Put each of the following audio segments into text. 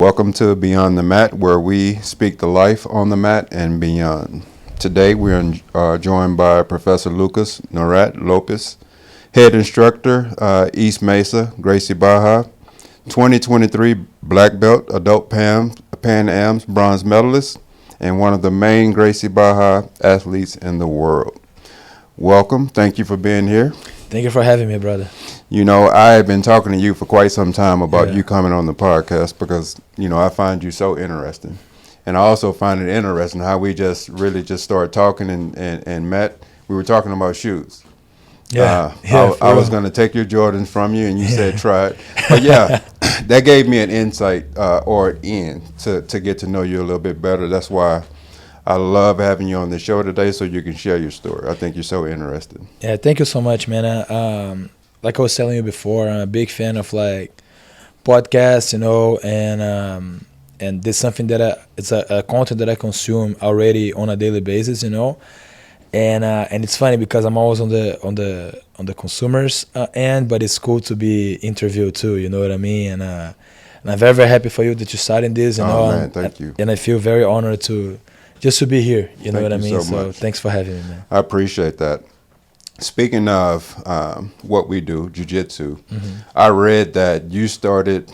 Welcome to Beyond the Mat, where we speak the life on the mat and beyond. Today we are joined by Professor Lucas Norat Lopez, head instructor, East Mesa, Gracie Baja, 2023 Black Belt Adult Pan Am's bronze medalist, and one of the main Gracie Baja athletes in the world. Welcome. Thank you for being here. Thank you for having me, brother. You know, I have been talking to you for quite some time about you coming on the podcast because, I find you so interesting. And I also find it interesting how we just started talking and met. We were talking about shoes. I was going to take your Jordans from you, and you said try it. But that gave me an insight to get to know you a little bit better. That's why I love having you on the show today so you can share your story. I think you're so interesting. Yeah, thank you so much, man. Like I was telling you before, I'm a big fan of podcasts, and this is something that it's a content that I consume already on a daily basis, and it's funny because I'm always on the consumers end, but it's cool to be interviewed too. You know what I mean? And I'm very, very happy for you that you're starting this. Man, thank you. And I feel very honored to be here. You know what I mean? So thanks for having me, man. I appreciate that. Speaking of what we do, JiuJitsu, I read that you started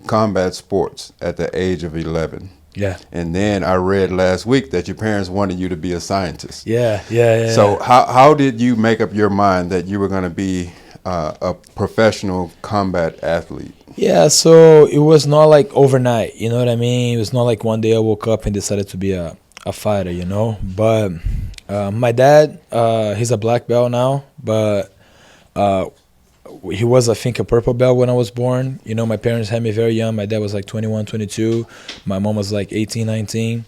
combat sports at the age of 11. Yeah. And then I read last week that your parents wanted you to be a scientist. Yeah. So how did you make up your mind that you were going to be a professional combat athlete? Yeah, so it was not like overnight, you know what I mean? It was not like one day I woke up and decided to be a fighter, But my dad, he's a black belt now, but he was, I think, a purple belt when I was born. My parents had me very young. My dad was like 21, 22. My mom was like 18, 19.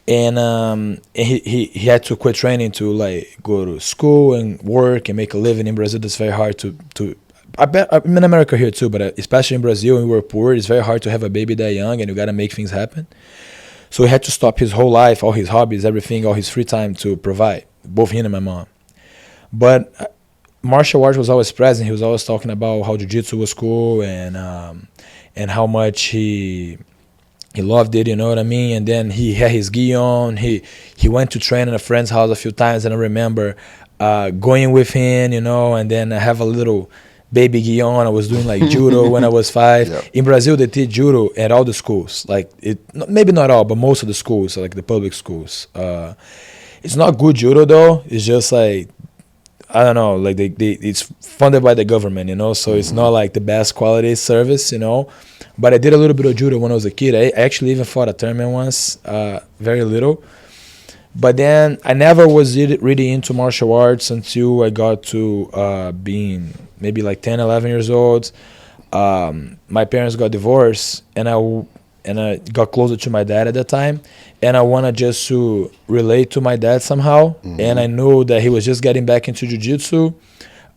And he had to quit training to go to school and work and make a living. In Brazil, it's very hard to I bet I'm in America here too, but especially in Brazil, when we were poor, it's very hard to have a baby that young, and you got to make things happen. So he had to stop his whole life, all his hobbies, everything, all his free time to provide, both him and my mom. But martial arts was always present. He was always talking about how jiu-jitsu was cool and how much he loved it, you know what I mean? And then he had his gi on. He went to train at a friend's house a few times, and I remember going with him, and then I have a little baby gi on. I was doing judo when I was 5. Yep. In Brazil, they teach judo at all the schools. Maybe not all, but most of the schools, like the public schools. It's not good judo though. It's just I don't know, it's funded by the government, So it's not like the best quality service, But I did a little bit of judo when I was a kid. I actually even fought a tournament once, very little. But then I never was really into martial arts until I got to being maybe 10, 11 years old. My parents got divorced, and I got closer to my dad at that time. And I wanted just to relate to my dad somehow. And I knew that he was just getting back into jiu-jitsu.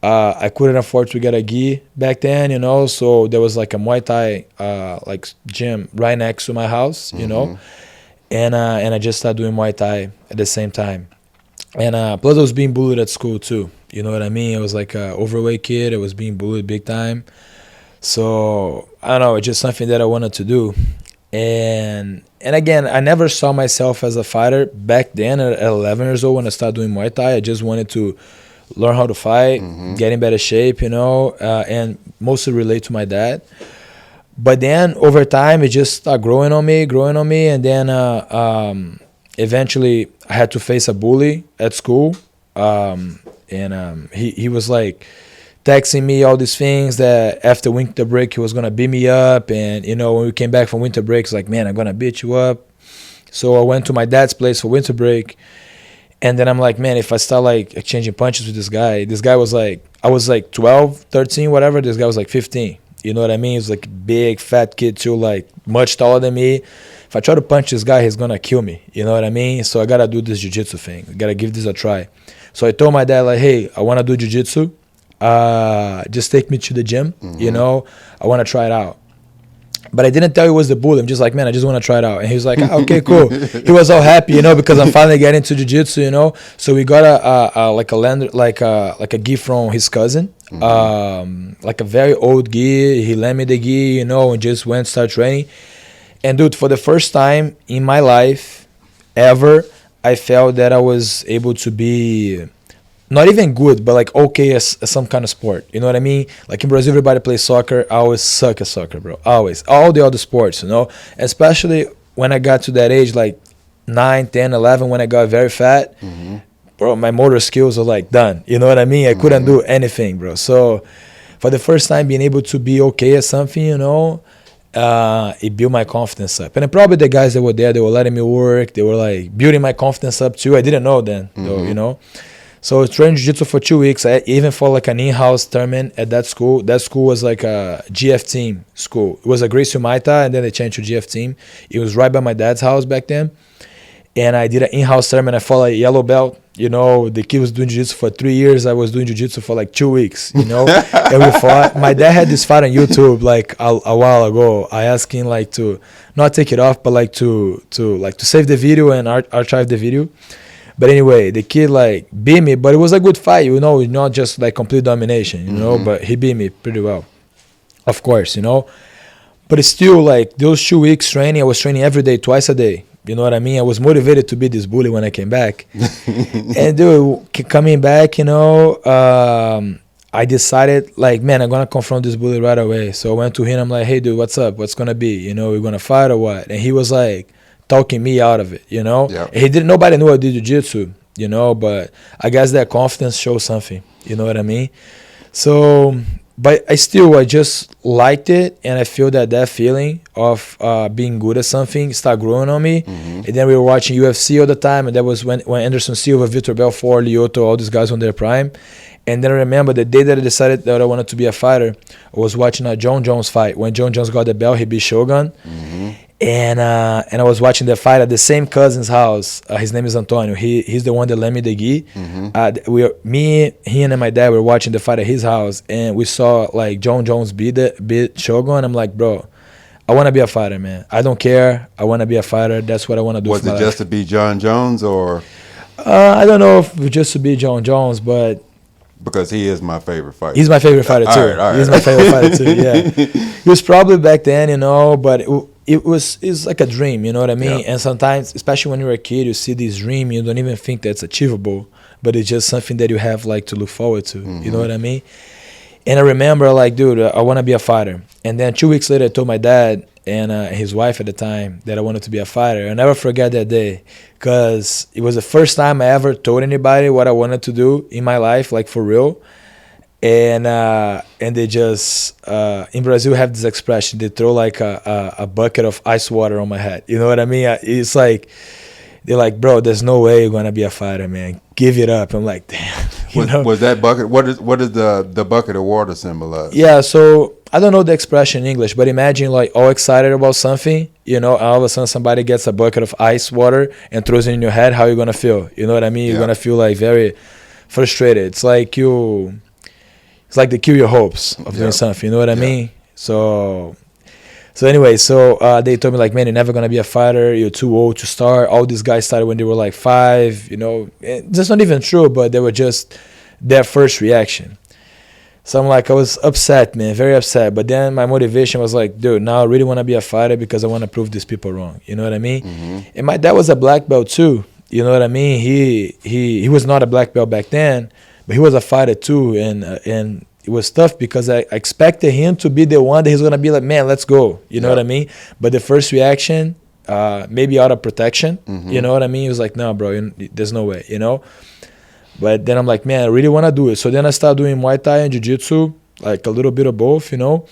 I couldn't afford to get a gi back then, So there was a Muay Thai gym right next to my house, And I just started doing Muay Thai at the same time. And plus I was being bullied at school too. You know what I mean? I was like an overweight kid. I was being bullied big time. So, I don't know, it's just something that I wanted to do. And again, I never saw myself as a fighter back then at 11 years old when I started doing Muay Thai. I just wanted to learn how to fight, get in better shape, and mostly relate to my dad. But then over time, it just started growing on me. And then eventually I had to face a bully at school. He was texting me all these things that after winter break, he was going to beat me up. And, when we came back from winter break, it's like, man, I'm going to beat you up. So I went to my dad's place for winter break. And then I'm like, man, if I start exchanging punches with this guy was I was 12, 13, whatever. This guy was 15. You know what I mean? He was a big, fat kid too, much taller than me. If I try to punch this guy, he's going to kill me. You know what I mean? So I got to do this jiu-jitsu thing. I got to give this a try. So I told my dad, hey, I want to do jiu-jitsu. Just take me to the gym, I want to try it out. But I didn't tell you it was the bully. I'm just like, man, I just want to try it out. And he was like, okay, cool. He was all happy, because I'm finally getting into jiu-jitsu, So we got a gi from his cousin, like a very old gi. He lent me the gi, and just went start training. And dude, for the first time in my life ever, I felt that I was able to be not even good, but like okay as some kind of sport. You know what I mean? Like in Brazil, everybody plays soccer. I always suck at soccer, bro. Always. All the other sports, you know? Especially when I got to that age, like 9, 10, 11, when I got very fat, bro, my motor skills are like done. You know what I mean? I couldn't do anything, bro. So for the first time, being able to be okay at something, you know, it built my confidence up. And probably the guys that were there, they were letting me work. They were like building my confidence up too. I didn't know then, though, you know. So I trained jiu-jitsu for 2 weeks. I even fought like an in-house tournament at that school. That school was like a GF team school. It was a Gracie Muay Thai, and then they changed to GF team. It was right by my dad's house back then. And I did an in-house tournament. I fought like yellow belt. You know, the kid was doing jiu-jitsu for 3 years. I was doing jiu-jitsu for like 2 weeks, you know. And we fought. My dad had this fight on YouTube like a while ago. I asked him like to not take it off, but like to save the video and archive the video. But anyway, the kid like beat me, but it was a good fight, you know, not just like complete domination, you know, but he beat me pretty well, of course, you know. But it's still like those 2 weeks training, I was training every day, twice a day. You know what I mean? I was motivated to be this bully when I came back. And dude, coming back, you know, I decided like, man, I'm going to confront this bully right away. So I went to him. I'm like, hey, dude, what's up? What's going to be? You know, we're going to fight or what? And he was like talking me out of it, you know? Yep. He didn't, nobody knew I did jiu-jitsu, you know, but I guess that confidence shows something. You know what I mean? So, but I just liked it, and I feel that feeling of being good at something start growing on me. And then we were watching UFC all the time, and that was when Anderson Silva, Vitor Belfort, Lyoto, all these guys on their prime. And then I remember the day that I decided that I wanted to be a fighter, I was watching a John Jones fight. When John Jones got the belt, he beat Shogun. And I was watching the fight at the same cousin's house. His name is Antonio. He's the one that lent me the gi. He and my dad were watching the fight at his house, and we saw like John Jones beat Shogun. I'm like, bro, I want to be a fighter, man. I don't care. I want to be a fighter. That's what I want to do. Was it just to be John Jones, or? I don't know if it was just to be John Jones, but Because he is my favorite fighter. He's my favorite fighter too. All right. He's my favorite fighter too. Yeah, he was probably back then, you know, but it's like a dream, you know what I mean? Yeah. And sometimes, especially when you're a kid, you see this dream, you don't even think that's achievable, but it's just something that you have like to look forward to. You know what I mean? And I remember like, dude, I want to be a fighter. And then 2 weeks later, I told my dad and his wife at the time that I wanted to be a fighter. I'll never forget that day, because it was the first time I ever told anybody what I wanted to do in my life, like for real. And they just in Brazil have this expression, they throw like a bucket of ice water on my head. You know what I mean? It's like they're like, bro, there's no way you're gonna be a fighter, man. Give it up. I'm like, damn. Was that bucket? What is the bucket of water symbolize? Yeah, so I don't know the expression in English, but imagine like all excited about something, you know, all of a sudden somebody gets a bucket of ice water and throws it in your head. How you gonna feel? You know what I mean? You're gonna feel like very frustrated. It's like they kill your hopes of doing something. You know what I mean? So anyway, they told me like, man, you're never gonna be a fighter. You're too old to start. All these guys started when they were like 5. You know, that's not even true, but they were just their first reaction. So I'm like, I was upset, man, very upset. But then my motivation was like, dude, now I really want to be a fighter because I want to prove these people wrong. You know what I mean? And my dad was a black belt too. You know what I mean? He was not a black belt back then, but he was a fighter too. And it was tough because I expected him to be the one that he's going to be like, man, let's go. You know what I mean? But the first reaction, maybe out of protection, you know what I mean? He was like, no, bro, there's no way, you know? But then I'm like, man, I really want to do it. So then I started doing Muay Thai and Jiu-Jitsu, like a little bit of both, you know?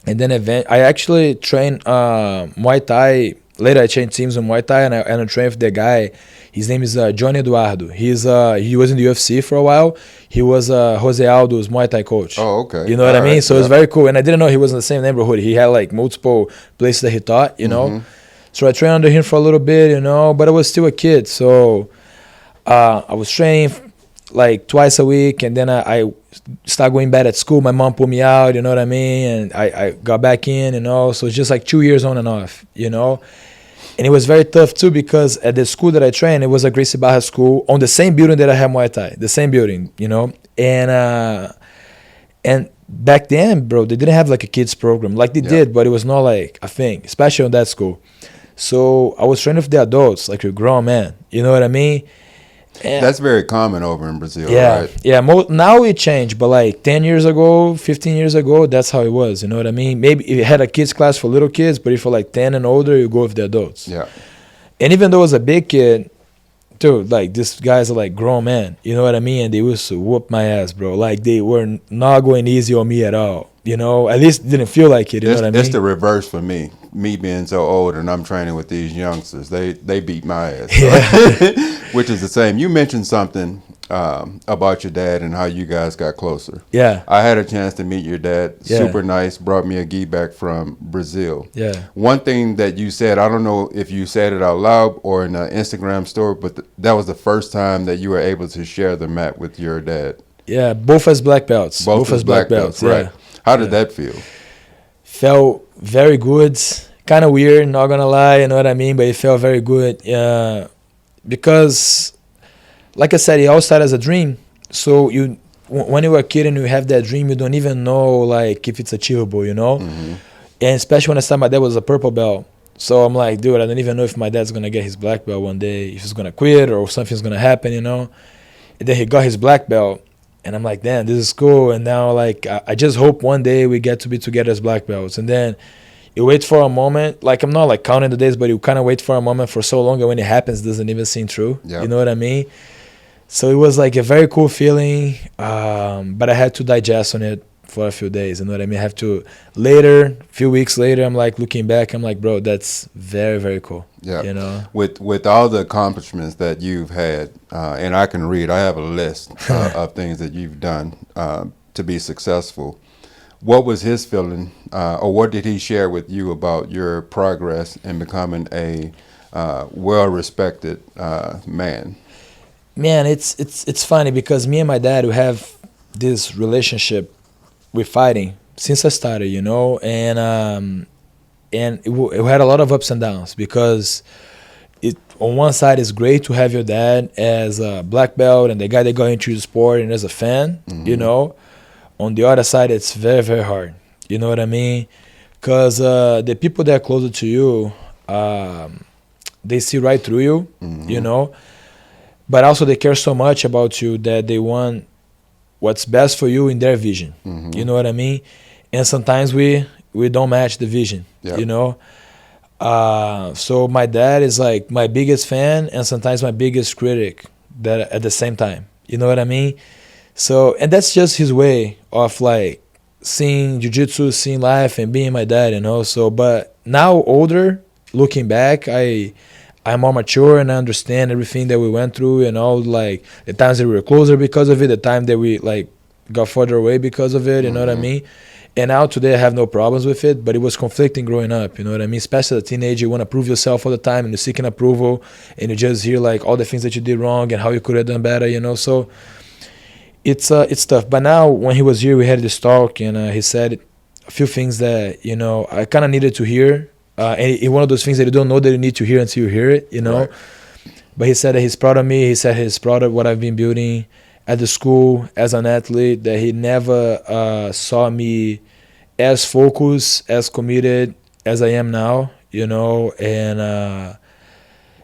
And then I actually trained Muay Thai. Later I changed teams on Muay Thai, and I trained with the guy. His name is Johnny Eduardo. He was in the UFC for a while. He was Jose Aldo's Muay Thai coach. Oh, okay. You know what I mean? So it was very cool. And I didn't know he was in the same neighborhood. He had like multiple places that he taught, you know? So I trained under him for a little bit, you know? But I was still a kid. So I was training like twice a week, and then I started going bad at school. My mom pulled me out, you know what I mean? And I got back in, you know? So it's just like 2 years on and off, you know? And it was very tough too, because at the school that I trained, it was a Gracie Barra school on the same building that I had Muay Thai, the same building, you know? And back then, bro, they didn't have like a kids program. Like they did, but it was not like a thing, especially on that school. So I was training with the adults, like a grown man. You know what I mean? And That's very common over in Brazil, yeah, right? yeah. Now it changed, but like 10 years ago, 15 years ago, that's how it was. You know what I mean? Maybe it had a kids class for little kids, but if you're like 10 and older, you go with the adults. Yeah. And even though I was a big kid, dude, like these guys are like grown men. You know what I mean? And they used to whoop my ass, bro. Like they were not going easy on me at all. You know, at least it didn't feel like it. You know what I mean? It's the reverse for me. Me being so old and I'm training with these youngsters, they beat my ass. Yeah. Which is the same. You mentioned something about your dad and how you guys got closer. Yeah. I had a chance to meet your dad. Yeah. Super nice. Brought me a gi back from Brazil. Yeah. One thing that you said, I don't know if you said it out loud or in an Instagram story, but that was the first time that you were able to share the mat with your dad. Yeah, both as black belts. Both as black belts, right? Yeah. How did that feel? Felt very good. Kind of weird, not gonna lie, you know what I mean? But it felt very good. Because, like I said, it all started as a dream. So when you were a kid and you have that dream, you don't even know like if it's achievable, you know? Mm-hmm. And especially when I started, my dad was a purple belt. So I'm like, dude, I don't even know if my dad's gonna get his black belt one day, if he's gonna quit or if something's gonna happen, you know? And then he got his black belt. And I'm like, damn, this is cool. And now, like, I just hope one day we get to be together as black belts. And then you wait for a moment. Like, I'm not, like, counting the days, but you kind of wait for a moment for so long. And when it happens, it doesn't even seem true. Yep. You know what I mean? So it was, like, a very cool feeling. But I had to digest on it for a few days. You know what I mean? I have to later, a few weeks later, I'm, like, looking back. I'm like, bro, that's very, very cool. Yeah. You know? With all the accomplishments that you've had, and I can read, I have a list of things that you've done to be successful. What was his feeling, or what did he share with you about your progress in becoming a well-respected man? Man, it's funny because me and my dad, we have this relationship with fighting since I started, you know, and it had a lot of ups and downs because on one side it's great to have your dad as a black belt and the guy that got into the sport and as a fan, Mm-hmm. you know. On the other side, it's very, very hard. You know what I mean? Because the people that are closer to you, they see right through you, Mm-hmm. you know. But also they care so much about you that they want what's best for you in their vision. Mm-hmm. You know what I mean? And sometimes we don't match the vision, Yep. you know. So my dad is like my biggest fan and sometimes my biggest critic that at the same time. You know what I mean? So, and that's just his way of like seeing jiu-jitsu, seeing life and being my dad, you know. So, but now older, looking back, I'm more mature and I understand everything that we went through and all like the times that we were closer because of it, the time that we like got further away because of it, you know what I mean? And now today I have no problems with it, but it was conflicting growing up, you know what I mean? Especially as a teenager, you want to prove yourself all the time and you're seeking approval and you just hear like all the things that you did wrong and how you could have done better, you know? So it's tough. But now when he was here, we had this talk and he said a few things that, you know, I kind of needed to hear. And it's one of those things that you don't know that you need to hear until you hear it, you know? Right. But he said that he's proud of me. He said he's proud of what I've been building at the school as an athlete, that he never saw me as focused, as committed as I am now, you know, and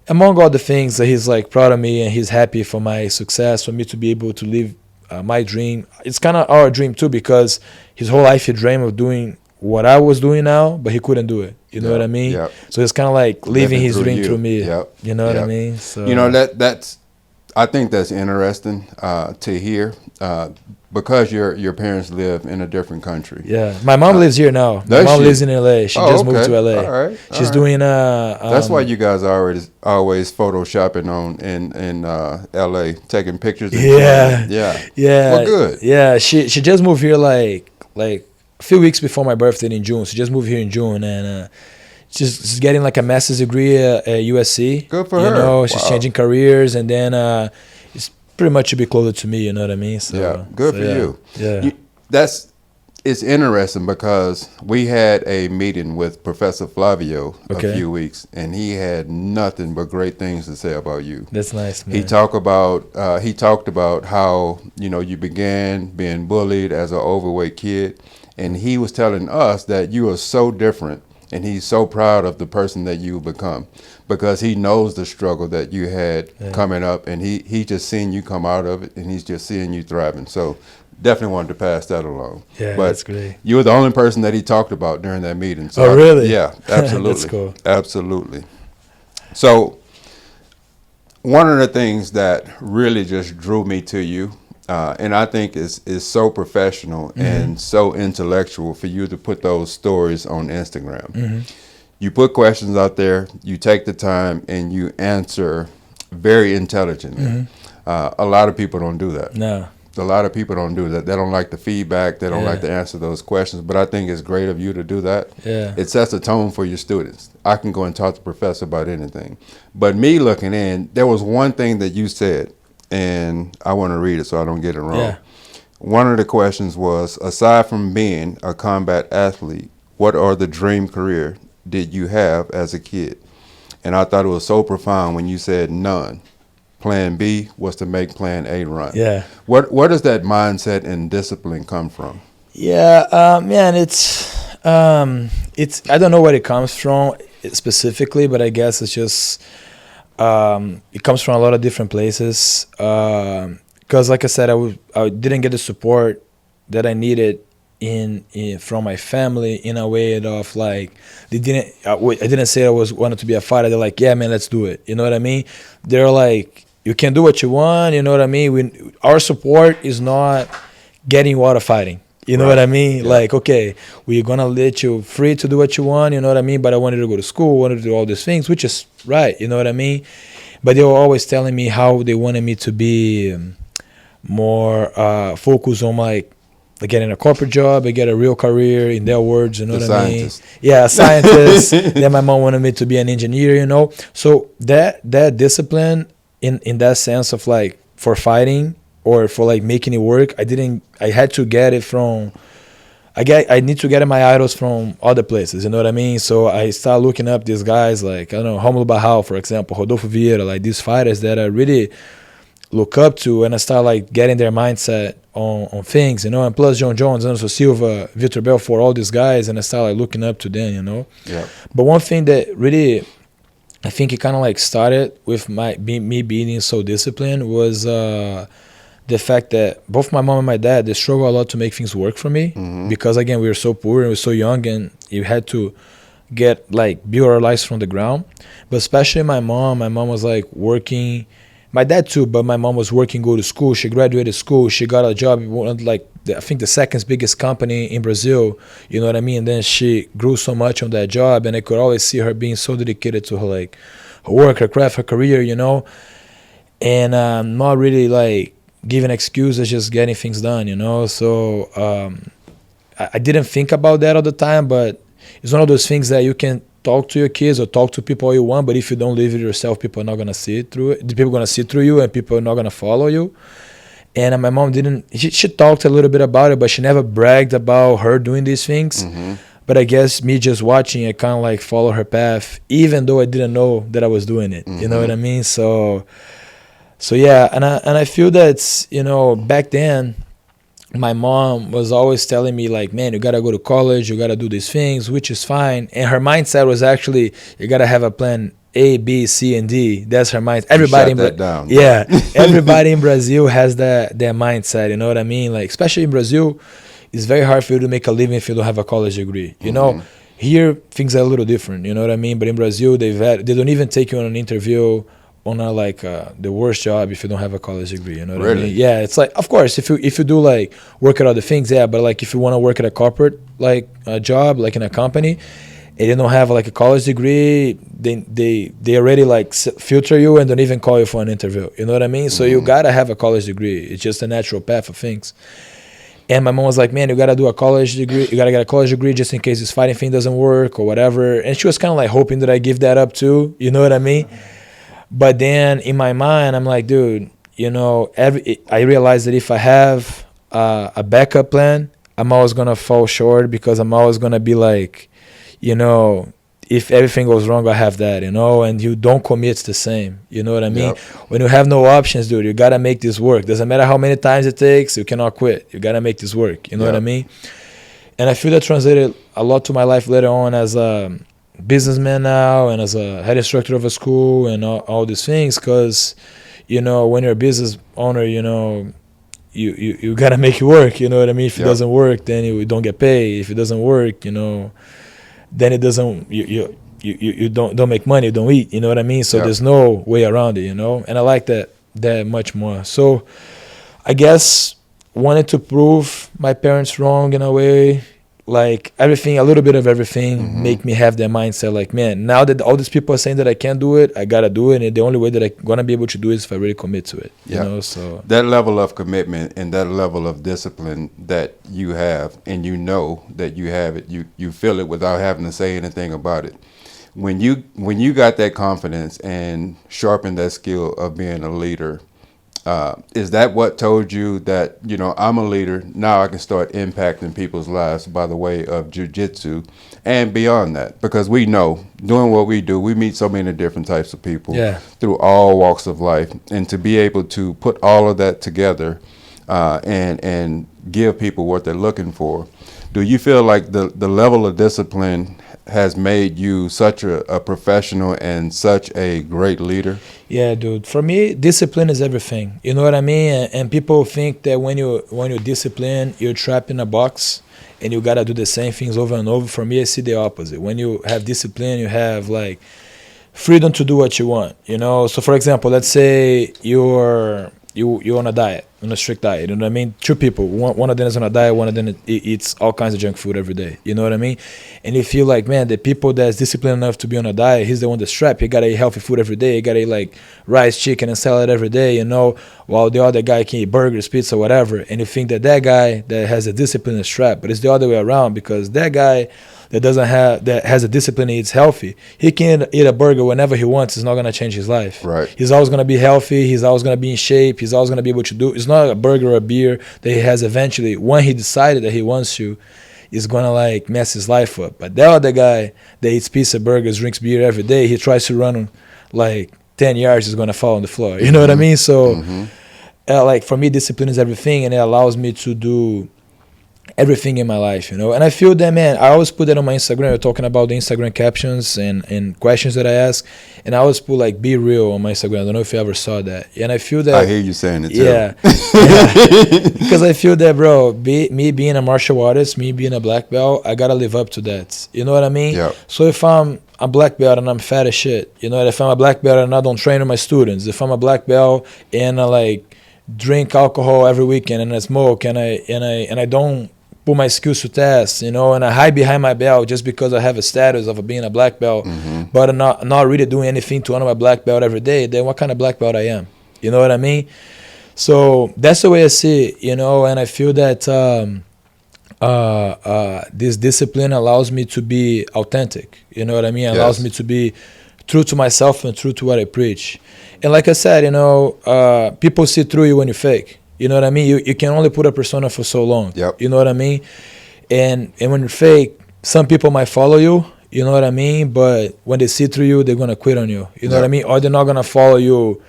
among all the things that he's like proud of me and he's happy for my success, for me to be able to live my dream. It's kind of our dream too, because his whole life he dreamed of doing what I was doing now, but he couldn't do it. You know what I mean? Yep. So it's kind of like living his dream through me. Yep. You know what I mean? So you know that's I think that's interesting to hear because your parents live in a different country. Yeah, my mom lives here now. My mom lives in LA. She just moved to LA. All right. She's doing that's why you guys are always photoshopping in LA, taking pictures. Yeah. Well, good. Yeah, she just moved here like a few weeks before my birthday in June. She just moved here in June and she's getting like a master's degree at USC. Good for her. You know, she's changing careers and then it's pretty much to be closer to me. You know what I mean? So, yeah, good for you. Yeah, it's interesting because we had a meeting with Professor Flavio a few weeks, and he had nothing but great things to say about you. That's nice, man. He talked about how, you know, you began being bullied as an overweight kid, and he was telling us that you are so different, and he's so proud of the person that you've become because he knows the struggle that you had coming up, and he just seen you come out of it, and he's just seeing you thriving. So definitely wanted to pass that along. Yeah, but that's great. You were the only person that he talked about during that meeting. So really? Yeah, absolutely. That's cool. Absolutely. So one of the things that really just drew me to you, and I think is so professional and so intellectual for you to put those stories on Instagram. You put questions out there, you take the time, and you answer very intelligently. A lot of people don't do that. No. A lot of people don't do that. They don't like the feedback. They don't like to answer those questions. But I think it's great of you to do that. Yeah. It sets a tone for your students. I can go and talk to the professor about anything. But me looking in, there was one thing that you said, and I want to read it so I don't get it wrong. Yeah. One of the questions was, aside from being a combat athlete, what are the dream career did you have as a kid? And I thought it was so profound when you said none. Plan B was to make Plan A run. Yeah. Where does that mindset and discipline come from? Yeah, man, it's I don't know where it comes from specifically, but I guess it's just it comes from a lot of different places. Because like I said, I didn't get the support that I needed in from my family in a way of like I didn't say I wanted to be a fighter. They're like, yeah, man, let's do it. You know what I mean? They're like, you can do what you want, you know what I mean? Our support is not getting you out of fighting. You know what I mean? Yeah. Like, okay, we're going to let you free to do what you want, you know what I mean? But I wanted to go to school, wanted to do all these things, which is right, you know what I mean? But they were always telling me how they wanted me to be more focused on like getting a corporate job, and get a real career, in their words, you know what I mean? Yeah, a scientist. Then my mom wanted me to be an engineer, you know? So that discipline, in that sense of like for fighting or for like making it work, I had to get it from, I need to get my idols from other places, you know what I mean? So I started looking up these guys like, I don't know, Romulo Barral, for example, Rodolfo Vieira, like these fighters that I really look up to, and I start like getting their mindset on things, you know, and plus John Jones, Anderson Silva, Vitor Belfort, all these guys, and I start like looking up to them, you know? Yeah. But one thing that really, I think it kind of like started with me being so disciplined was the fact that both my mom and my dad, they struggle a lot to make things work for me because again, we were so poor and we were so young, and you had to build our lives from the ground. But especially my mom was like working, my dad too, but my mom was working, go to school. She graduated school. She got a job in I think the second biggest company in Brazil, you know what I mean? And then she grew so much on that job, and I could always see her being so dedicated to her work, her craft, her career, you know? And not really like giving excuses, just getting things done, you know? So I didn't think about that all the time, but it's one of those things that you can talk to your kids or talk to people all you want, but if you don't live it yourself, people are not going to see it through it. People are going to see through you, and people are not going to follow you. And my mom she talked a little bit about it, but she never bragged about her doing these things. But I guess me just watching, I kind of like follow her path, even though I didn't know that I was doing it. You know what I mean? So yeah, and I feel that, you know, back then, my mom was always telling me like, man, you got to go to college, you got to do these things, which is fine. And her mindset was actually, you got to have a plan A, B, C, and D. That's her mindset. Everybody down. Yeah. Everybody in Brazil has that mindset, you know what I mean? Like, especially in Brazil, it's very hard for you to make a living if you don't have a college degree. You know, here things are a little different, you know what I mean? But in Brazil, they don't even take you on an interview on the worst job if you don't have a college degree, you know what I mean? Yeah, it's like, of course, if you do like work at other things, yeah, but like if you want to work at a corporate like a job, like in a company, and you don't have like a college degree, they already like filter you and don't even call you for an interview, you know what I mean? So you gotta have a college degree. It's just a natural path of things. And my mom was like, man, you gotta do a college degree, you gotta get a college degree just in case this fighting thing doesn't work or whatever. And she was kind of like hoping that I give that up too, you know what I mean? But then in my mind, I'm like, dude, you know, I realized that if I have a backup plan, I'm always gonna fall short because I'm always gonna be like, you know, if everything goes wrong, I have that, you know, and you don't commit the same. You know what I mean? Yep. When you have no options, dude, you gotta make this work. Doesn't matter how many times it takes, you cannot quit. You gotta make this work. You know what I Yep. mean? And I feel that translated a lot to my life later on as a businessman now and as a head instructor of a school and all these things. Because, you know, when you're a business owner, you know, you gotta make it work. You know what I mean? If it Yep. doesn't work, then you don't get paid. If it doesn't work, you know, then it doesn't you don't make money, you don't eat, you know what I mean? So Yep. there's no way around it, you know. And I like that much more. So I guess wanted to prove my parents wrong in a way, like everything, a little bit of everything make me have that mindset like, man, now that all these people are saying that I can't do it, I gotta do it, and the only way that I'm gonna be able to do it is if I really commit to it. You know, so that level of commitment and that level of discipline that you have, and you know that you have it, you feel it without having to say anything about it. When you got that confidence and sharpened that skill of being a leader, is that what told you that, you know, I'm a leader, now I can start impacting people's lives by the way of jiu-jitsu and beyond that? Because we know, doing what we do, we meet so many different types of people through all walks of life. And to be able to put all of that together and give people what they're looking for, do you feel like the level of discipline has made you such a professional and such a great leader? Yeah, dude. For me, discipline is everything. You know what I mean? And people think that when you're disciplined, you're trapped in a box and you gotta do the same things over and over. For me, I see the opposite. When you have discipline, you have like freedom to do what you want. You know. So, for example, let's say you're on a diet, on a strict diet. You know what I mean? Two people, one of them is on a diet, one of them eats all kinds of junk food every day. You know what I mean? And you feel like, man, the people that's disciplined enough to be on a diet, he's the one that's strapped. He gotta eat healthy food every day. He gotta eat like rice, chicken, and salad every day. You know, while the other guy can eat burgers, pizza, whatever. And you think that guy that has a discipline is strapped, but it's the other way around, because that guy that has a discipline and eats healthy, he can eat a burger whenever he wants. It's not gonna change his life. Right. He's always gonna be healthy. He's always gonna be in shape. He's always gonna be able to do. It's not a burger or a beer that he has eventually. When he decided that he wants to, is gonna like mess his life up. But that other guy that eats pizza, burgers, drinks beer every day, he tries to run like 10 yards, he's gonna fall on the floor. You know what I mean? So, like for me, discipline is everything, and it allows me to do everything in my life, you know. And I feel that, man, I always put that on my Instagram. We're talking about the Instagram captions and questions that I ask, and I always put like be real on my Instagram. I don't know if you ever saw that. And I feel that I hear you saying it too. yeah. Because I feel that, bro, me being a martial artist, me being a black belt, I gotta live up to that. You know what I mean? Yep. So if I'm a black belt and I'm fat as shit, you know, if I'm a black belt and I don't train with my students, if I'm a black belt and I like drink alcohol every weekend and I smoke and I don't put my skills to test, you know, and I hide behind my belt just because I have a status of being a black belt, but I'm not really doing anything to honor my black belt every day, then what kind of black belt I am? You know what I mean? So that's the way I see it, you know, and I feel that this discipline allows me to be authentic, you know what I mean? It allows me to be true to myself and true to what I preach. And like I said, you know, people see through you when you fake. You know what I mean? You can only put a persona for so long. Yep. You know what I mean? And when you're fake, some people might follow you. You know what I mean? But when they see through you, they're gonna quit on you. You know what I mean? Or they're not gonna follow you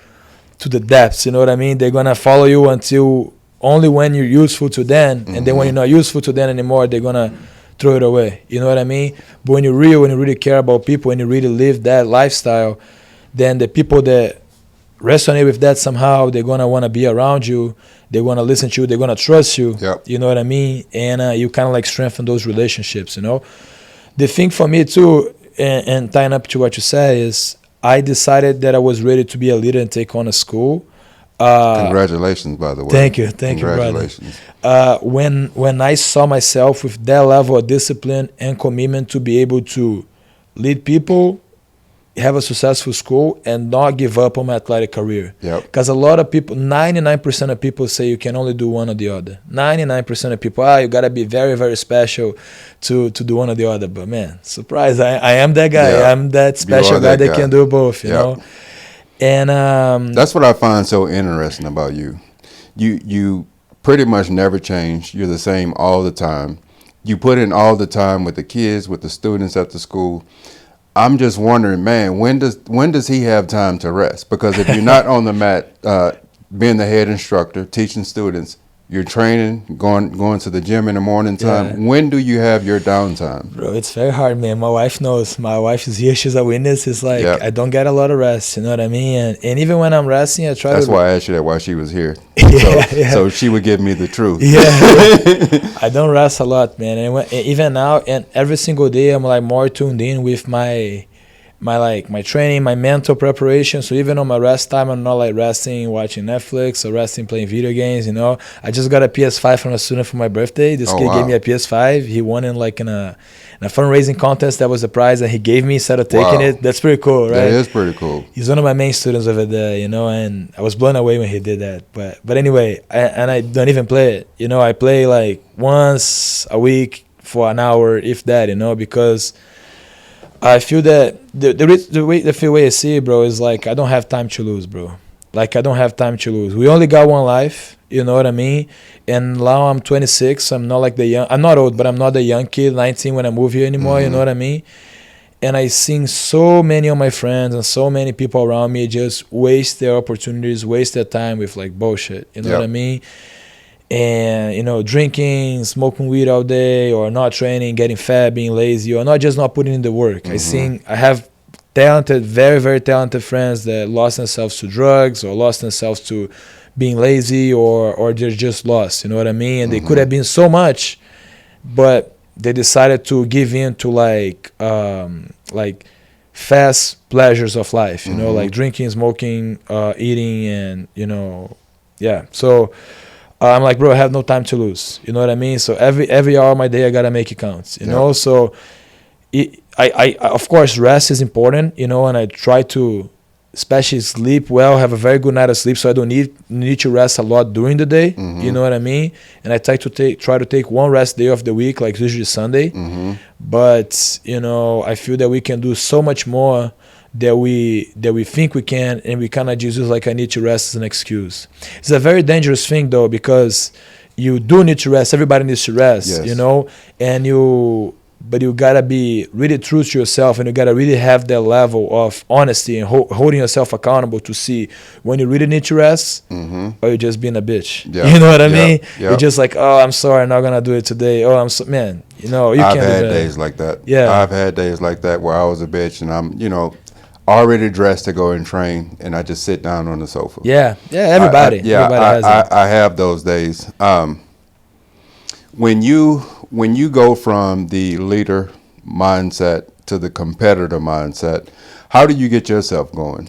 to the depths. You know what I mean? They're gonna follow you until only when you're useful to them, and then when you're not useful to them anymore, they're gonna throw it away. You know what I mean? But when you're real, when you really care about people, when you really live that lifestyle, then the people that resonate with that somehow, they're gonna want to be around you, they're gonna listen to you, they're gonna trust you. You know what I mean? And you kind of like strengthen those relationships, you know. The thing for me too, and tying up to what you said, is I decided that I was ready to be a leader and take on a school. Congratulations, by the way. Thank you, brother. When I saw myself with that level of discipline and commitment to be able to lead people, have a successful school, and not give up on my athletic career. Because a lot of people, 99% of people say you can only do one or the other. 99% of people, you gotta be very, very special to do one or the other. But man, surprise, I am that guy. I'm that special guy that can do both, you know? And that's what I find so interesting about you. You pretty much never change. You're the same all the time. You put in all the time with the kids, with the students at the school. I'm just wondering, man, when does he have time to rest? Because if you're not on the mat, being the head instructor, teaching students, you're training, going to the gym in the morning time. Yeah. When do you have your downtime? Bro, it's very hard, man. My wife knows. My wife is here. She's a witness. It's like, I don't get a lot of rest. You know what I mean? And even when I'm resting, I try That's to... why I asked you that while she was here. Yeah. So she would give me the truth. Yeah. I don't rest a lot, man. And even now, and every single day, I'm like more tuned in with my training, my mental preparation. So even on my rest time, I'm not like resting watching Netflix or resting playing video games, you know. I just got a PS5 from a student for my birthday. This kid gave me a PS5. He won in a fundraising contest. That was the prize that he gave me instead of taking it. That's pretty cool, right? That is pretty cool. He's one of my main students over there, you know, and I was blown away when he did that. But anyway, I don't even play it. You know, I play like once a week for an hour, if that, you know, because I feel that the way I see it, bro, is like I don't have time to lose, bro. Like I don't have time to lose. We only got one life, you know what I mean? And now I'm 26. So I'm not like I'm not old, but I'm not the young kid, 19 when I move here anymore. You know what I mean? And I seen so many of my friends and so many people around me just waste their opportunities, waste their time with like bullshit. You know what I mean? And, you know, drinking, smoking weed all day, or not training, getting fat, being lazy, or not putting in the work. I have talented, very, very talented friends that lost themselves to drugs or lost themselves to being lazy or they're just lost, you know what I mean? And they could have been so much, but they decided to give in to like fast pleasures of life, you know, like drinking, smoking, eating, and, you know, So I'm like, bro, I have no time to lose. You know what I mean? So every hour of my day, I gotta make it count. You know, so I of course rest is important. You know, and I try to, especially sleep well, have a very good night of sleep, so I don't need to rest a lot during the day. You know what I mean? And I try to take one rest day of the week, like usually Sunday. But you know, I feel that we can do so much more that we think we can, and we kind of just use like I need to rest as an excuse. It's a very dangerous thing though, because you do need to rest. Everybody needs to rest, you know, but you gotta be really true to yourself, and you gotta really have that level of honesty and holding yourself accountable to see when you really need to rest, or you're just being a bitch. You know what I mean? You're just like, oh, I'm sorry, I'm not gonna do it today. Oh, man, you know, you can't. I've had days like that. Yeah, I've had days like that where I was a bitch, and I'm, you know, already dressed to go and train, and I just sit down on the sofa. Everybody has it. I have those days. When you go from the leader mindset to the competitor mindset, how do you get yourself going?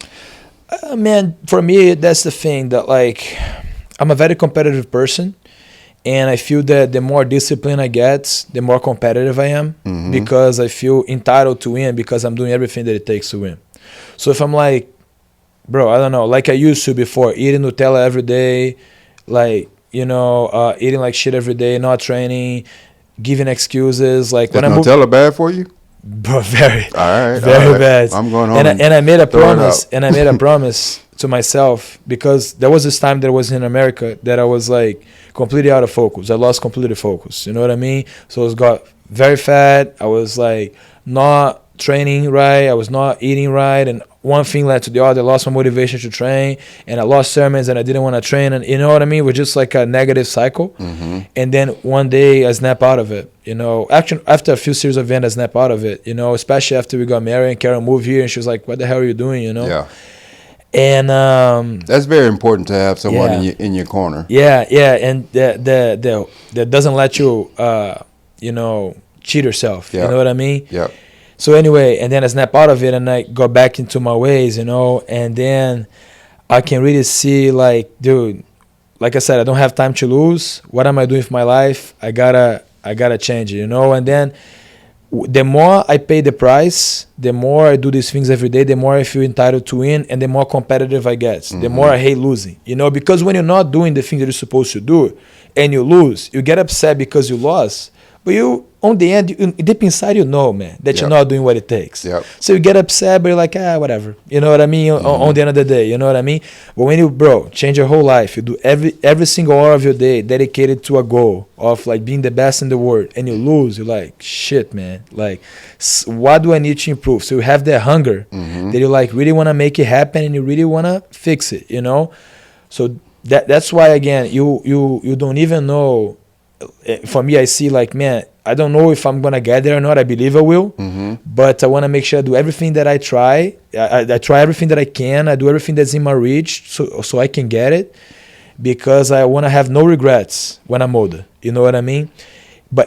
Man, for me, that's the thing, that like I'm a very competitive person, and I feel that the more discipline I get, the more competitive I am, because I feel entitled to win, because I'm doing everything that it takes to win. So if I'm like, bro, I don't know, like I used to before, eating Nutella every day, like, you know, eating like shit every day, not training, giving excuses, like when Nutella bad for you? Bro, very, all right, bad. I'm going home. And I made a promise, to myself, because there was this time that I was in America that I was like completely out of focus. I lost completely focus. You know what I mean? So I got very fat. I was like not training right, I was not eating right, and one thing led to the other. I lost my motivation to train, and I lost sermons, and I didn't want to train, and you know what I mean? It was just like a negative cycle. And then one day I snap out of it, you know. Actually, after a few series of events, I snap out of it, you know, especially after we got married and Carol moved here, and she was like, what the hell are you doing, you know? And that's very important to have someone in your corner. And that doesn't let you you know, cheat yourself. You know what I mean? So anyway, and then I snap out of it, and I go back into my ways, you know, and then I can really see, like, dude, like I said, I don't have time to lose. What am I doing with my life? I gotta change it, you know. And then the more I pay the price, the more I do these things every day, the more I feel entitled to win, and the more competitive I get. The more I hate losing, you know, because when you're not doing the thing that you're supposed to do and you lose, you get upset because you lost. But you, on the end, deep inside, you know, man, that Yep. you're not doing what it takes. Yep. So you get upset, but you're like, whatever. You know what I mean? On the end of the day, you know what I mean? But when you, change your whole life, you do every single hour of your day dedicated to a goal of like being the best in the world, and you lose, you're like, shit, man. Like, what do I need to improve? So you have that hunger that you like really want to make it happen, and you really want to fix it, you know? So that's why, again, you don't even know. For me, I see like, man, I don't know if I'm gonna get there or not. I believe I will, but I want to make sure I do everything that I try. I try everything that I can. I do everything that's in my reach, so I can get it, because I want to have no regrets when I'm older. You know what I mean?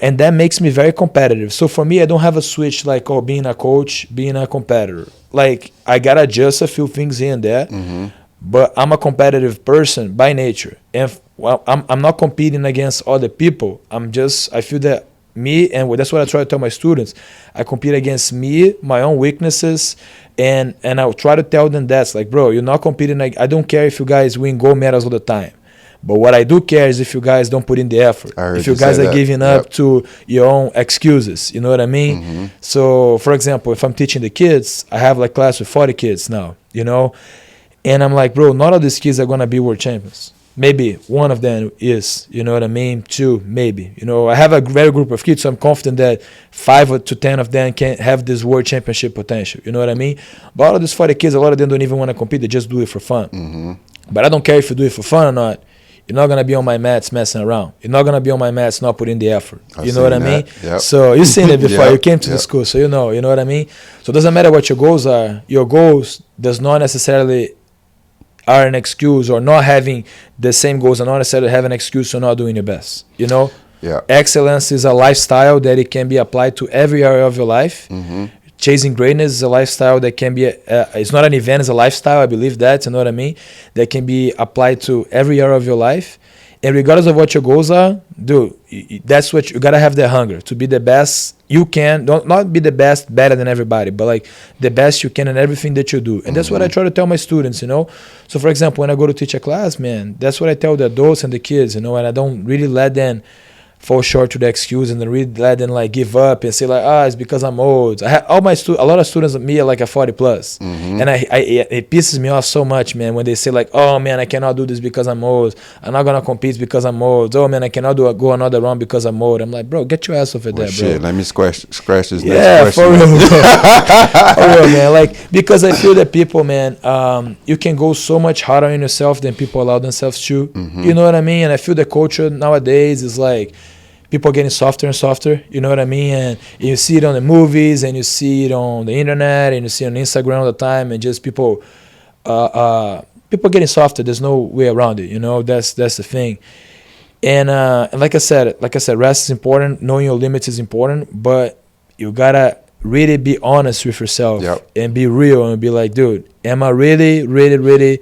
And that makes me very competitive. So for me, I don't have a switch like, being a coach, being a competitor. Like, I gotta adjust a few things here and there. But I'm a competitive person by nature, and I'm not competing against other people. I feel that me, and that's what I try to tell my students. I compete against me, my own weaknesses, and I'll try to tell them that's like, bro, you're not competing. Like, I don't care if you guys win gold medals all the time, but what I do care is if you guys don't put in the effort. If you guys are giving up to your own excuses, you know what I mean? So, for example, if I'm teaching the kids, I have like class with 40 kids now, you know. And I'm like, bro, not all these kids are going to be world champions. Maybe one of them is, you know what I mean? 2, maybe. You know, I have a very group of kids, so I'm confident that 5 to 10 of them can have this world championship potential. You know what I mean? But all of these 40 kids, a lot of them don't even want to compete. They just do it for fun. But I don't care if you do it for fun or not. You're not going to be on my mats messing around. You're not going to be on my mats not putting the effort. You know what I mean? Yep. So you've seen it before. You came to the school, so you know what I mean? So it doesn't matter what your goals are. Your goals does not necessarily are an excuse, or not having the same goals and not necessarily have an excuse for not doing your best. You know? Yeah. Excellence is a lifestyle that it can be applied to every area of your life. Chasing greatness is a lifestyle that can be, it's not an event, it's a lifestyle. I believe that, you know what I mean? That can be applied to every area of your life. And regardless of what your goals are, dude, that's what you gotta have, the hunger to be the best you can. Don't not be the best, better than everybody, but like the best you can in everything that you do. And that's what I try to tell my students, you know. So for example, when I go to teach a class, man, that's what I tell the adults and the kids, you know, and I don't really let them fall short to the excuse and then really let them like give up and say like, it's because I'm old. I have a lot of students of me are like a 40 plus, and it pisses me off so much, man, when they say like, oh man, I cannot do this because I'm old. I'm not gonna compete because I'm old. Oh man, I cannot go another round because I'm old. I'm like, bro, get your ass over there, bro. Shit, let me scratch this next question. Yeah, for real, bro. For real, man. Like, because I feel that people, man, you can go so much harder on yourself than people allow themselves to. You know what I mean? And I feel the culture nowadays is like, people are getting softer and softer, you know what I mean? And you see it on the movies, and you see it on the internet, and you see it on Instagram all the time, and just people getting softer. There's no way around it, you know. That's the thing. And like I said, rest is important. Knowing your limits is important, but you gotta really be honest with yourself and be real and be like, dude, am I really, really, really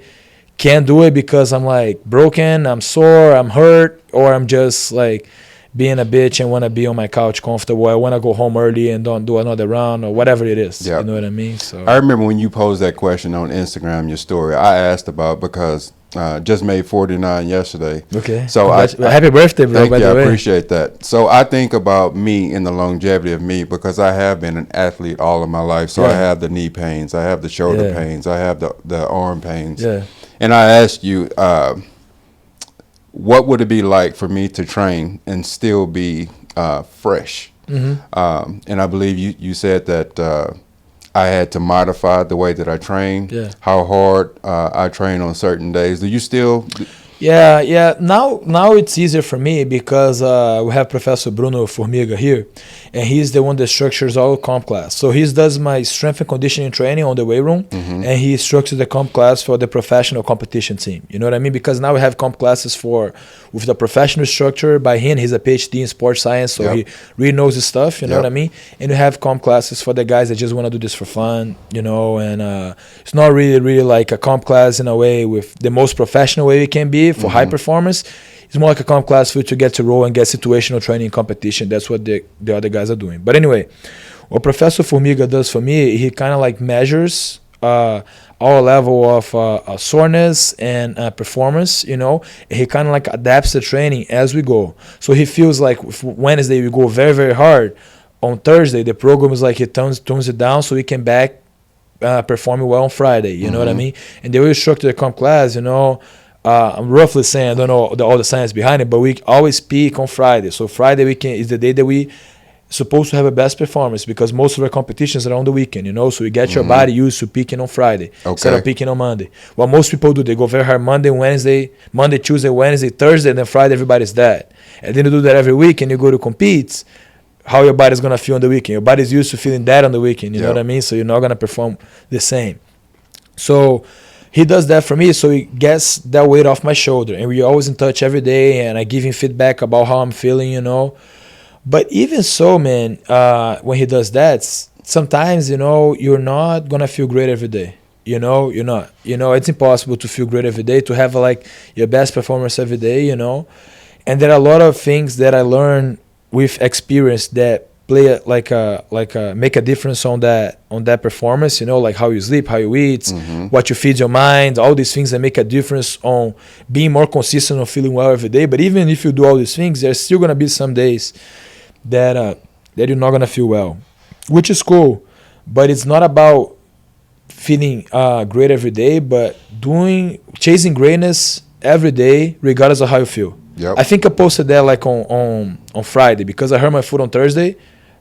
can't do it because I'm like broken, I'm sore, I'm hurt, or I'm just like being a bitch and want to be on my couch comfortable. I want to go home early and don't do another round, or whatever it is. You know what I mean? So I remember when you posed that question on Instagram, your story, I asked about, because just made 49 yesterday. Okay. So happy birthday, bro. Thank you. I appreciate that. So I think about me and the longevity of me, because I have been an athlete all of my life. So I have the knee pains, I have the shoulder pains, I have the arm pains. Yeah. And I asked you, what would it be like for me to train and still be fresh? And I believe you said that I had to modify the way that I train, how hard I train on certain days. Do you still? Yeah. Now it's easier for me because we have Professor Bruno Fora here, and he's the one that structures all comp class. So he does my strength and conditioning training on the weight room, and he structures the comp class for the professional competition team. You know what I mean? Because now we have comp classes with the professional structure by him. He's a PhD in sports science, so he really knows his stuff. You know what I mean? And we have comp classes for the guys that just want to do this for fun. You know, and it's not really like a comp class in a way with the most professional way it can be. For high performance, it's more like a comp class for you to get to roll and get situational training competition. That's what the other guys are doing. But anyway, what Professor Formiga does for me, he kind of like measures our level of soreness and performance, you know. He kind of like adapts the training as we go. So he feels like if Wednesday we go very, very hard. On Thursday, the program is like he tones it down so we can back performing well on Friday. You know what I mean? And the way we structure the comp class, you know, I'm roughly saying, I don't know all the science behind it, but we always peak on Friday. So Friday is the day that we supposed to have a best performance because most of our competitions are on the weekend, you know. So you get your body used to peaking on Friday instead of peaking on Monday. What most people do, they go very hard Monday, Tuesday, Wednesday, Thursday, and then Friday everybody's dead. And then you do that every week and you go to compete. How your body's gonna feel on the weekend? Your body's used to feeling that on the weekend. You know what I mean? So you're not gonna perform the same. So he does that for me, so he gets that weight off my shoulder, and we're always in touch every day. And I give him feedback about how I'm feeling, you know. But even so, man, when he does that, sometimes, you know, you're not gonna feel great every day. You know, you're not. You know, it's impossible to feel great every day, to have like your best performance every day. You know, and there are a lot of things that I learned with experience that play make a difference on that performance, you know, like how you sleep, how you eat, what you feed your mind, all these things that make a difference on being more consistent on feeling well every day. But even if you do all these things, there's still gonna be some days that you're not gonna feel well, which is cool. But it's not about feeling great every day, but chasing greatness every day, regardless of how you feel. Yep. I think I posted that like on Friday because I hurt my foot on Thursday,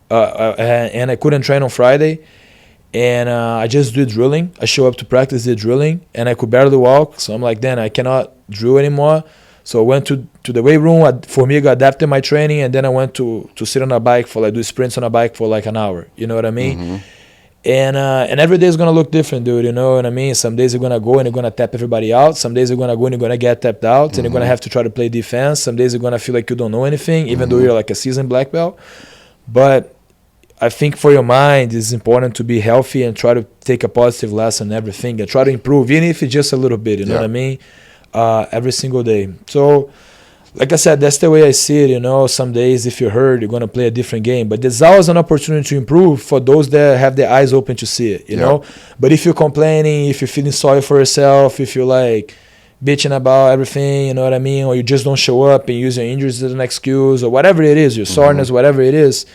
and I couldn't train on Friday, and I just did drilling. I show up to practice, did drilling, and I could barely walk. So I'm like, then I cannot drill anymore. So I went to the weight room. For me, I adapted my training, and then I went to sit on a bike for like do sprints on a bike for like an hour. You know what I mean? And every day is gonna look different, dude. You know what I mean? Some days you're gonna go and you're gonna tap everybody out. Some days you're gonna go and you're gonna get tapped out, and you're gonna have to try to play defense. Some days you're gonna feel like you don't know anything, even though you're like a seasoned black belt. But I think for your mind, it's important to be healthy and try to take a positive lesson in everything and try to improve, even if it's just a little bit. You know what I mean? Every single day. So, like I said, that's the way I see it. You know, some days if you're hurt, you're going to play a different game. But there's always an opportunity to improve for those that have their eyes open to see it, you know. But if you're complaining, if you're feeling sorry for yourself, if you're like bitching about everything, you know what I mean, or you just don't show up and use your injuries as an excuse or whatever it is, your soreness, whatever it is,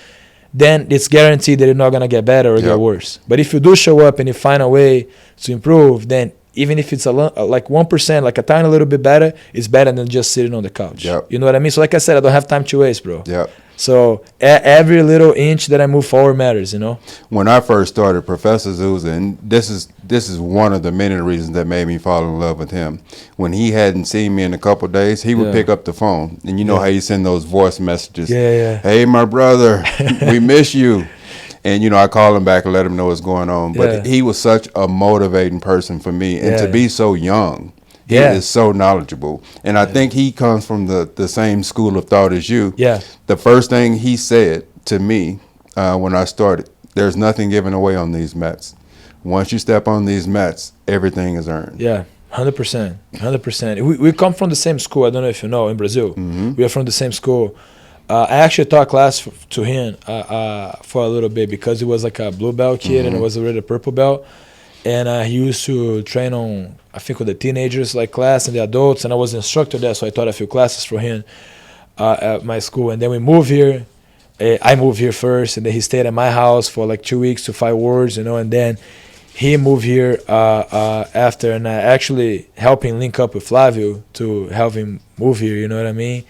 then it's guaranteed that you're not going to get better or get worse. But if you do show up and you find a way to improve, then even if it's like 1%, like a tiny little bit better, it's better than just sitting on the couch. You know what I mean? So like I said, I don't have time to waste, bro. So every little inch that I move forward matters, you know? When I first started, Professor Zuza, and this is one of the many reasons that made me fall in love with him. When he hadn't seen me in a couple of days, he would pick up the phone. And you know how you send those voice messages. Hey, my brother, we miss you. And, you know, I call him back and let him know what's going on. But he was such a motivating person for me. And to be so young, he is so knowledgeable. And I think he comes from the same school of thought as you. The first thing he said to me when I started, there's nothing given away on these mats. Once you step on these mats, everything is earned. 100%. 100%. We come from the same school. I don't know if you know, in Brazil. We are from the same school. I actually taught class to him for a little bit because he was like a blue belt kid and I was already a purple belt. And he used to train on, I think, with the teenagers like class and the adults. And I was an instructor there, so I taught a few classes for him at my school. And then we moved here. I moved here first, and then he stayed at my house for like 2 weeks to fight wars, you know. And then he moved here after, and I actually helped him link up with Flavio to help him move here, you know what I mean?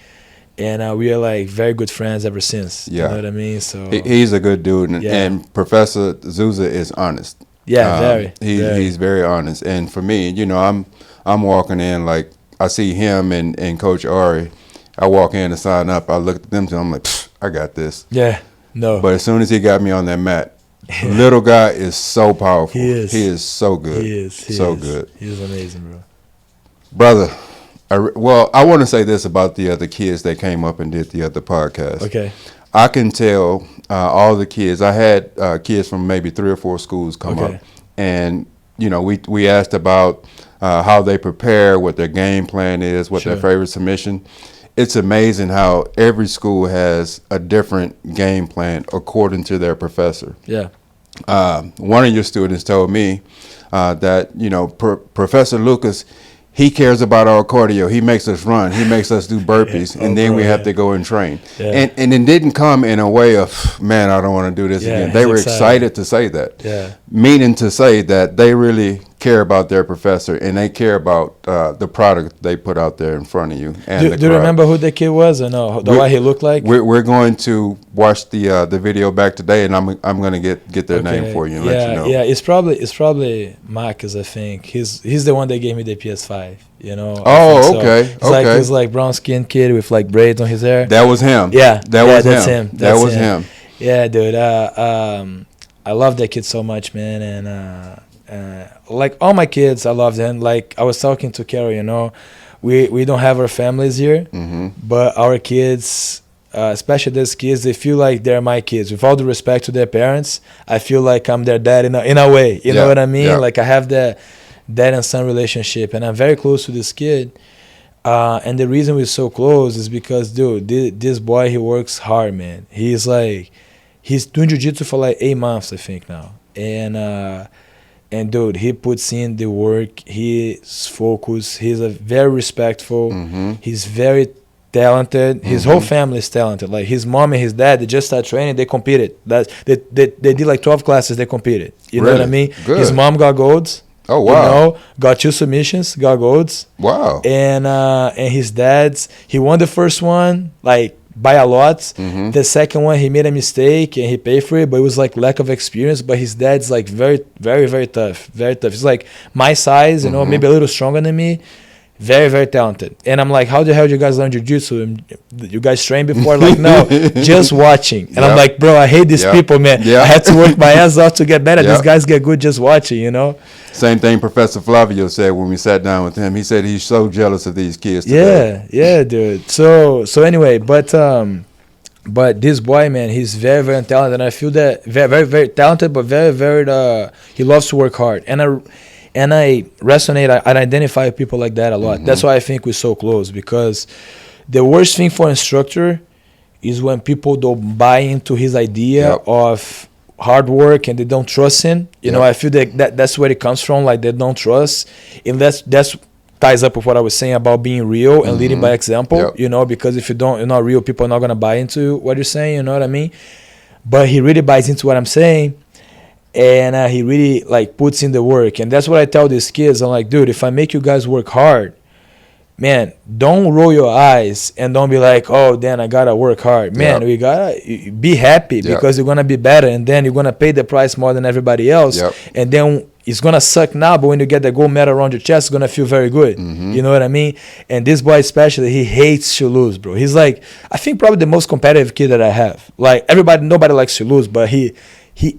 And we are like very good friends ever since. You know what I mean? So he's a good dude, and Professor Zuza is honest. Very. He's very honest. And for me, you know, I'm walking in, like I see him and Coach Ari. I walk in to sign up. I look at them and I'm like, I got this. But as soon as he got me on that mat, little guy is so powerful. He is so good. He is good. He's amazing, bro. Brother. I want to say this about the other kids that came up and did the other podcast. I can tell all the kids. I had kids from maybe 3 or 4 schools come up, and you know, we asked about how they prepare, what their game plan is, what their favorite submission. It's amazing how every school has a different game plan according to their professor. One of your students told me that, you know, Professor Lucas, he cares about our cardio. He makes us run. He makes us do burpees, and then we have to go and train. Yeah. And it didn't come in a way of, man, I don't want to do this again. They were excited to say that. Yeah. Meaning to say that they really care about their professor, and they care about the product they put out there in front of you. And do you remember who the kid was or no? What he looked like? We're going to watch the video back today, and I'm going to get their name for you and let you know. Yeah, it's probably Marcus, I think. He's the one that gave me the PS5. You know. Oh, okay. So. He's like brown skinned kid with like braids on his hair. That was him. Yeah, that's him. That was him. Yeah, dude. I love that kid so much, man, and like all my kids, I love them. Like I was talking to Carol, you know, we don't have our families here, but our kids, especially these kids, they feel like they're my kids. With all the respect to their parents, I feel like I'm their dad in a way. You know what I mean? Yeah. Like I have that dad and son relationship, and I'm very close to this kid. And the reason we're so close is because, dude, this boy, he works hard, man. He's doing jiu-jitsu for like 8 months, I think now, and dude, he puts in the work. He's focused. He's very respectful. He's very talented. His whole family is talented. Like his mom and his dad, they just started training. They competed. They did like 12 classes. They competed. You know what I mean? Good. His mom got golds. Oh wow! You know, got 2 submissions, got golds. Wow! And his dad's, he won the first one like by a lot. The second one, he made a mistake and he paid for it, but it was like lack of experience. But his dad's like very, very, very tough, very tough. He's like my size, you know, maybe a little stronger than me. Very, very talented. And I'm like, how the hell did you guys learn jiu-jitsu? You guys trained before? Like, no, just watching. And I'm like, bro, I hate these people, man. I had to work my ass off to get better. These guys get good just watching, you know? Same thing Professor Flavio said when we sat down with him. He said he's so jealous of these kids today. Yeah, dude. So anyway, but this boy, man, he's very, very talented. And I feel that very, very, very talented, but very, very, he loves to work hard. And I resonate, I identify people like that a lot. That's why I think we're so close, because the worst thing for an instructor is when people don't buy into his idea of hard work and they don't trust him. You know, I feel that's where it comes from, like they don't trust. And that's ties up with what I was saying about being real and leading by example, you know, because if you're not real, people are not going to buy into what you're saying, you know what I mean? But he really buys into what I'm saying. And he really like puts in the work. And that's what I tell these kids. I'm like, dude, if I make you guys work hard, man, don't roll your eyes and don't be like, oh, then I got to work hard. Man, we got to be happy because you're going to be better. And then you're going to pay the price more than everybody else. And then it's going to suck now, but when you get the gold medal around your chest, it's going to feel very good. You know what I mean? And this boy especially, he hates to lose, bro. He's like, I think probably the most competitive kid that I have. Like nobody likes to lose, but he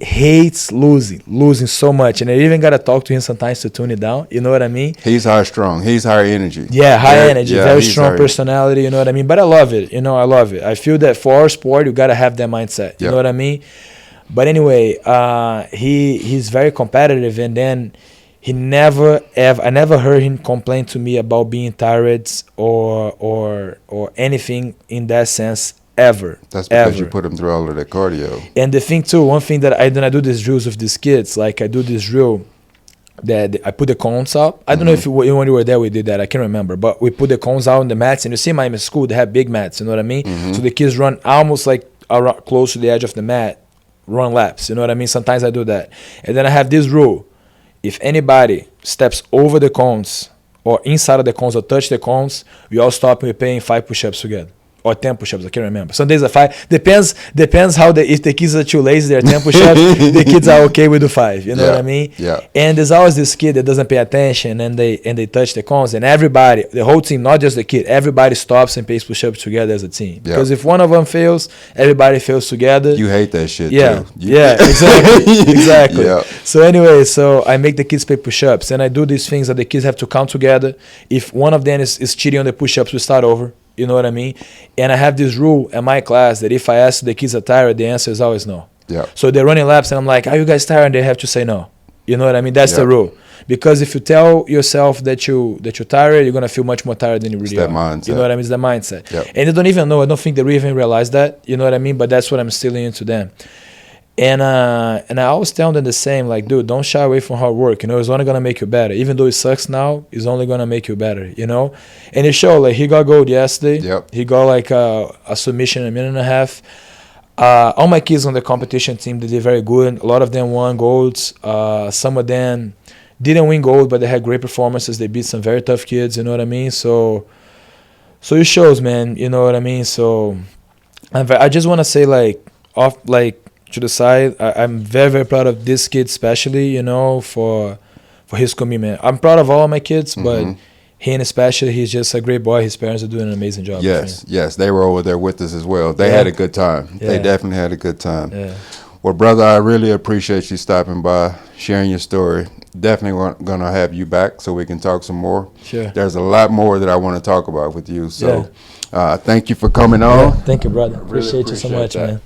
hates losing so much. And I even got to talk to him sometimes to tune it down. You know what I mean? He's high strong. He's high energy. Yeah, high energy. Very strong personality. You know what I mean? But I love it. You know, I love it. I feel that for our sport, you got to have that mindset. You know what I mean? But anyway, he's very competitive. And then I never heard him complain to me about being tired or anything in that sense. Ever. That's because you put them through all of the cardio. And the thing too, one thing that I do these drills with these kids, like I do this drill that I put the cones out. I don't know if when you were there we did that, I can't remember, but we put the cones out on the mats, and you see my school, they have big mats, you know what I mean? So the kids run almost like around, close to the edge of the mat, run laps, you know what I mean? Sometimes I do that. And then I have this rule: if anybody steps over the cones or inside of the cones or touch the cones, we all stop and we're paying 5 push-ups together. Or 10 push-ups, I can't remember. Some days are 5. Depends how if the kids are too lazy, they're 10 push-ups. The kids are okay with the 5. You know what I mean? Yeah. And there's always this kid that doesn't pay attention, and they touch the cones, and everybody, the whole team, not just the kid, everybody stops and pays push-ups together as a team. Because if one of them fails, everybody fails together. You hate that shit too. Exactly. So anyway, so I make the kids pay push-ups, and I do these things that the kids have to count together. If one of them is cheating on the push-ups, we start over. You know what I mean? And I have this rule in my class that if I ask the kids are tired, the answer is always no. So they're running laps and I'm like, are you guys tired? And they have to say no. You know what I mean? That's the rule. Because if you tell yourself that you're tired, you're going to feel much more tired than you really are. Mindset. You know what I mean? It's the mindset. And they don't even know. I don't think they even realize that. You know what I mean? But that's what I'm instilling into them. And I always tell them the same, like, dude, don't shy away from hard work. You know, it's only gonna make you better. Even though it sucks now, it's only gonna make you better. You know, and it showed. Like he got gold yesterday. Yep. He got like a submission in a minute and a half. All my kids on the competition team, they did very good. A lot of them won golds. Some of them didn't win gold, but they had great performances. They beat some very tough kids. You know what I mean? So it shows, man. You know what I mean? So I just want to say, like, to the side, I'm very, very proud of this kid, especially, you know, for his commitment. I'm proud of all my kids, but him especially, he's just a great boy. His parents are doing an amazing job. Yes, they were over there with us as well. They had a good time. Yeah. They definitely had a good time. Yeah. Well, brother, I really appreciate you stopping by, sharing your story. Definitely going to have you back so we can talk some more. Sure. There's a lot more that I want to talk about with you. So thank you for coming on. Thank you, brother. Really Appreciate you so much, that. man.